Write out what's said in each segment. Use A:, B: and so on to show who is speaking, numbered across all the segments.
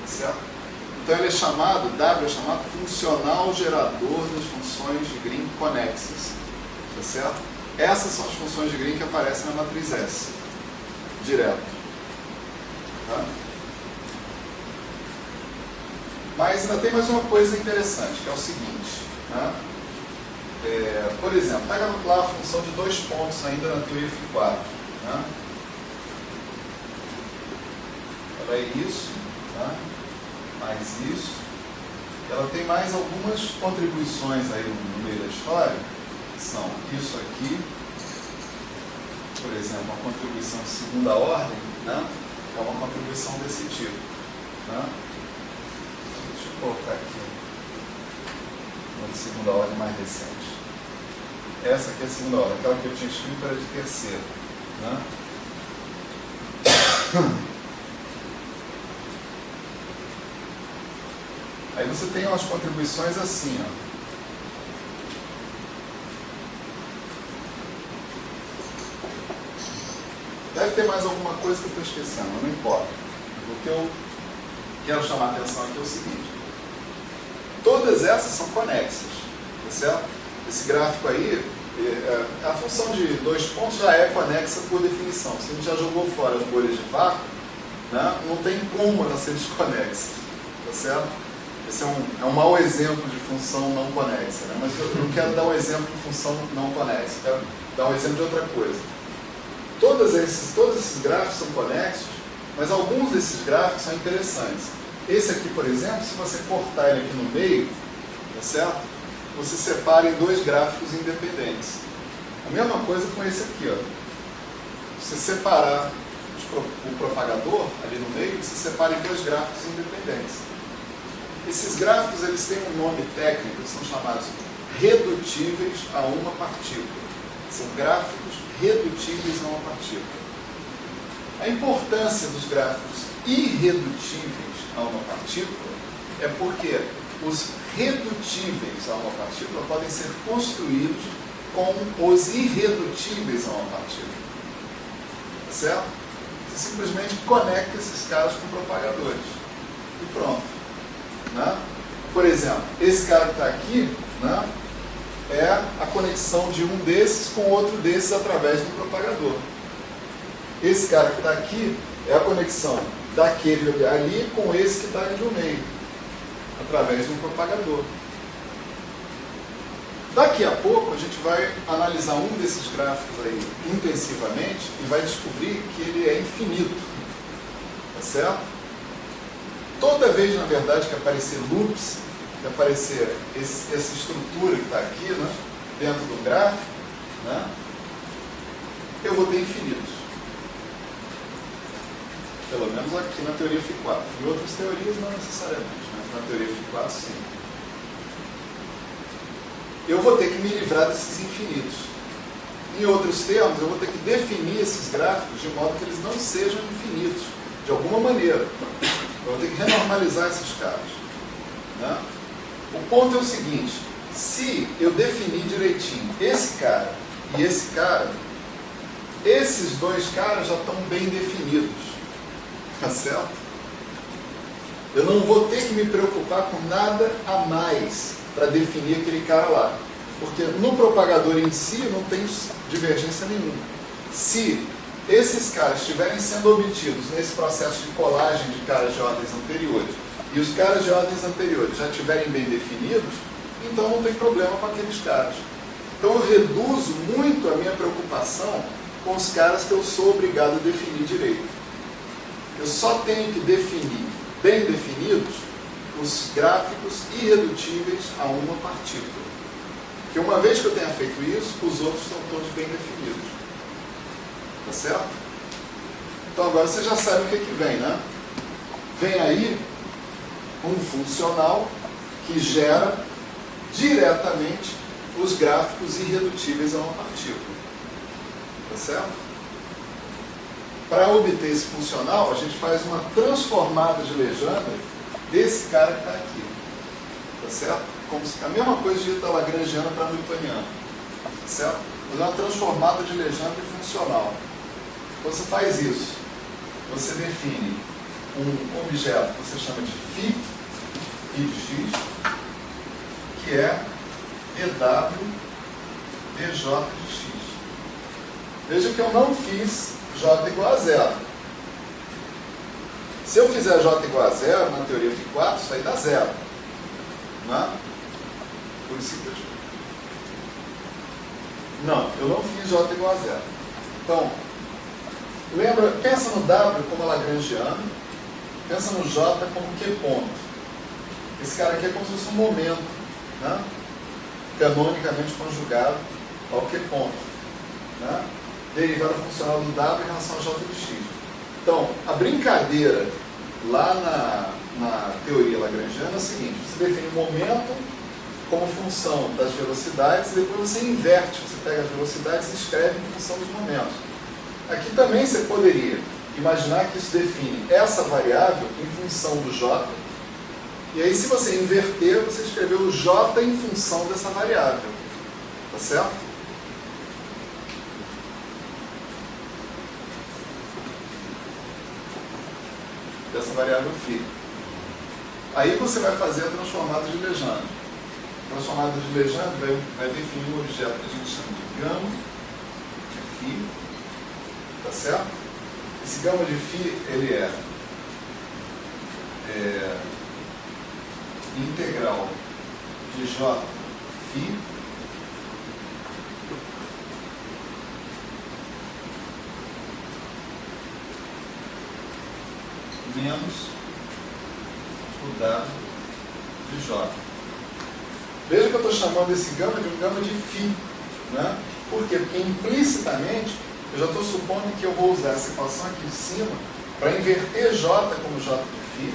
A: certo? Então ele é chamado, W é chamado funcional gerador das funções de Green conexas, tá certo? Essas são as funções de Green que aparecem na matriz S, direto. Tá? Mas ainda tem mais uma coisa interessante, que é o seguinte, né? Por exemplo, pega lá a função de 2 pontos ainda na teoria Φ4. Né? Ela é isso, tá? Mais isso. Ela tem mais algumas contribuições aí no meio da história, que são isso aqui, por exemplo, uma contribuição de segunda ordem, né? É uma contribuição desse tipo. Né? Deixa eu colocar aqui uma de segunda ordem mais recente. Essa aqui é a segunda ordem, aquela que eu tinha escrito era de terceira. Né? Aí você tem umas contribuições assim, ó. Deve ter mais alguma coisa que eu estou esquecendo, não importa. O que eu quero chamar a atenção aqui é o seguinte. Todas essas são conexas, tá certo? Esse gráfico aí, a função de 2 pontos já é conexa por definição. Se a gente já jogou fora as bolhas de vácuo, né, não tem como ela ser desconexa, tá certo? Esse é um mau exemplo de função não conexa, né? Mas eu não quero dar um exemplo de função não conexa, quero dar um exemplo de outra coisa. Todos esses gráficos são conexos, mas alguns desses gráficos são interessantes. Esse aqui, por exemplo, se você cortar ele aqui no meio, tá certo? Você separa em 2 gráficos independentes. A mesma coisa com esse aqui, ó. Você separar o propagador ali no meio, você separa em 2 gráficos independentes. Esses gráficos, eles têm um nome técnico, eles são chamados redutíveis a uma partícula. São gráficos redutíveis a uma partícula. A importância dos gráficos irredutíveis a uma partícula é porque os redutíveis a uma partícula podem ser construídos com os irredutíveis a uma partícula. Certo? Você simplesmente conecta esses caras com propagadores. E pronto. Né? Por exemplo, esse cara que está aqui, né, é a conexão de um desses com outro desses através do propagador. Esse cara que está aqui é a conexão daquele ali com esse que está ali no meio, através de um propagador. Daqui a pouco a gente vai analisar um desses gráficos aí intensivamente e vai descobrir que ele é infinito. Tá certo? Toda vez, na verdade, que aparecer loops, que aparecer essa estrutura que está aqui, né, dentro do gráfico, né, eu vou ter infinitos. Pelo menos aqui na teoria Φ4. Em outras teorias não necessariamente, mas na teoria Φ4 sim. Eu vou ter que me livrar desses infinitos. Em outros termos, eu vou ter que definir esses gráficos de modo que eles não sejam infinitos, de alguma maneira. Eu vou ter que renormalizar esses caras. Né? O ponto é o seguinte, se eu definir direitinho esse cara e esse cara, esses 2 caras já estão bem definidos. Tá certo? Eu não vou ter que me preocupar com nada a mais para definir aquele cara lá. Porque no propagador em si não tem divergência nenhuma. Se esses caras estiverem sendo obtidos nesse processo de colagem de caras de ordens anteriores e os caras de ordens anteriores já estiverem bem definidos, então não tem problema com aqueles caras. Então eu reduzo muito a minha preocupação com os caras que eu sou obrigado a definir direito. Eu só tenho que definir bem definidos os gráficos irredutíveis a uma partícula. Porque uma vez que eu tenha feito isso, os outros estão todos bem definidos. Tá certo? Então agora você já sabe o que vem, né? Vem aí um funcional que gera diretamente os gráficos irredutíveis a uma partícula. Tá certo? Para obter esse funcional, a gente faz uma transformada de Legendre desse cara que está aqui. Tá certo? Como se a mesma coisa de da lagrangiana para newtoniana. Tá certo? Fazer uma transformada de Legendre funcional. Então você faz isso. Você define um objeto que você chama de φ de x, que é dw dj de x. Veja que eu não fiz j igual a zero. Se eu fizer j igual a zero, na teoria φ4, isso aí dá zero. Não é? Por simples. Não, eu não fiz j igual a zero. Então, lembra, pensa no w como lagrangiano, pensa no j como q ponto. Esse cara aqui é como se fosse um momento, né? Canonicamente conjugado ao q ponto, né? Derivada funcional do w em relação a j de x. Então, a brincadeira lá na teoria lagrangiana é o seguinte: você define o momento como função das velocidades e depois você inverte, você pega as velocidades e escreve em função dos momentos. Aqui também você poderia imaginar que isso define essa variável em função do j, e aí se você inverter, você escreveu o j em função dessa variável. Tá certo? Dessa variável φ. Aí você vai fazer a transformada de Legendre. A transformada de Legendre vai definir um objeto que a gente chama de gama de φ. Tá certo? Esse gama de φ, ele é integral de j φ menos o W de J. Veja que eu estou chamando esse gama de um gama de φ, né? Por quê? Porque implicitamente eu já estou supondo que eu vou usar essa equação aqui de cima para inverter J como J de φ,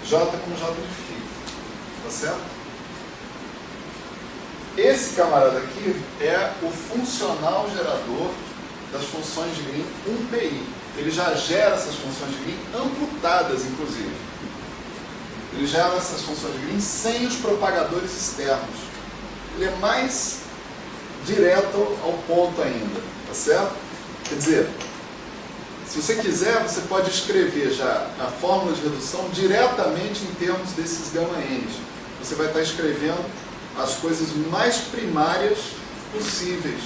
A: J como J de φ. Tá certo? Esse camarada aqui é o funcional gerador das funções de Green 1πi. Ele já gera essas funções de Green amputadas, inclusive. Ele gera essas funções de Green sem os propagadores externos. Ele é mais direto ao ponto ainda, tá certo? Quer dizer, se você quiser, você pode escrever já a fórmula de redução diretamente em termos desses γ-n's. Você vai estar escrevendo as coisas mais primárias possíveis,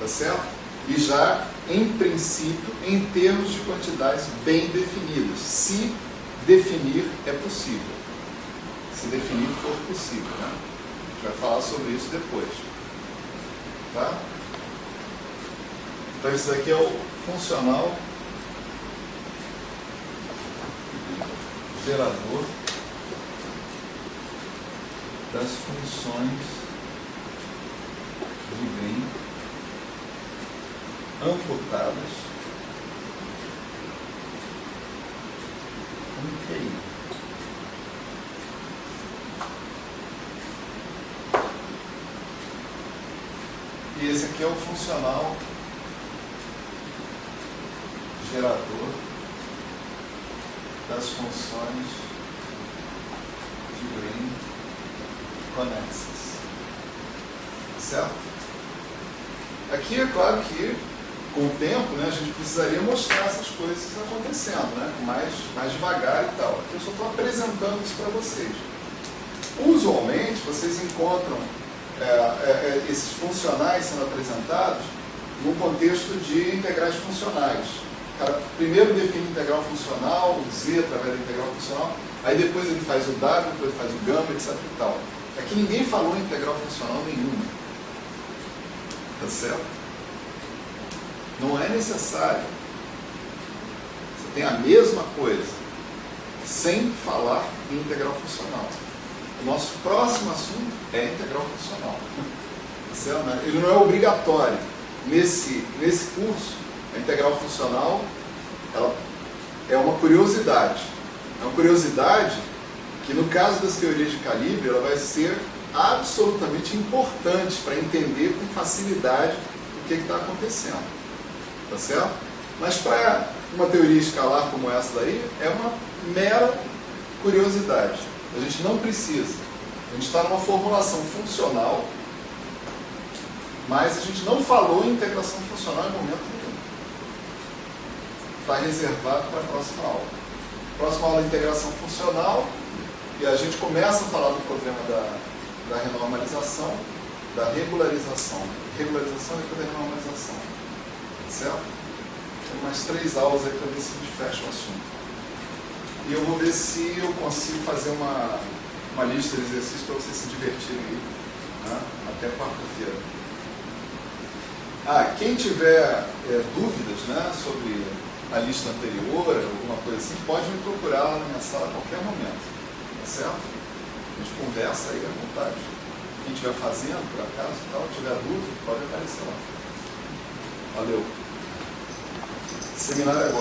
A: tá certo? E já, em princípio, em termos de quantidades bem definidas. Se definir é possível. Se definir for possível, né? A gente vai falar sobre isso depois. Tá? Então, isso daqui é o funcional gerador das funções de Green amputadas com QI. E esse aqui é o funcional gerador das funções de Green conexas. Certo? Aqui é claro que com o tempo, né, a gente precisaria mostrar essas coisas acontecendo, né, mais devagar e tal. Aqui eu só estou apresentando isso para vocês. Usualmente, vocês encontram esses funcionais sendo apresentados no contexto de integrais funcionais. O cara primeiro define integral funcional, o Z através da integral funcional, aí depois ele faz o W, depois ele faz o gama, etc. e tal. Aqui ninguém falou em integral funcional nenhuma. Tá certo? Não é necessário. Você tem a mesma coisa, sem falar em integral funcional. O nosso próximo assunto é integral funcional. Tá certo? Ele não é obrigatório. Nesse curso, a integral funcional ela é uma curiosidade. É uma curiosidade que, no caso das teorias de calibre, ela vai ser absolutamente importante para entender com facilidade o que está acontecendo. Tá certo? Mas para uma teoria escalar como essa daí, é uma mera curiosidade. A gente não precisa. A gente está numa formulação funcional, mas a gente não falou em integração funcional em momento nenhum. Está reservado para a próxima aula. Próxima aula, integração funcional. E a gente começa a falar do problema da renormalização, da regularização. Regularização e depois da renormalização. Certo? Tem mais 3 aulas aí para ver se a gente fecha o assunto. E eu vou ver se eu consigo fazer uma lista de exercícios para vocês se divertirem aí, né? Até quarta-feira. Quem tiver dúvidas, né, sobre a lista anterior, alguma coisa assim, pode me procurar lá na minha sala a qualquer momento. Tá certo? A gente conversa aí à vontade. Quem estiver fazendo, por acaso, tal, tiver dúvida, pode aparecer lá. Valeu. Seminário é bom.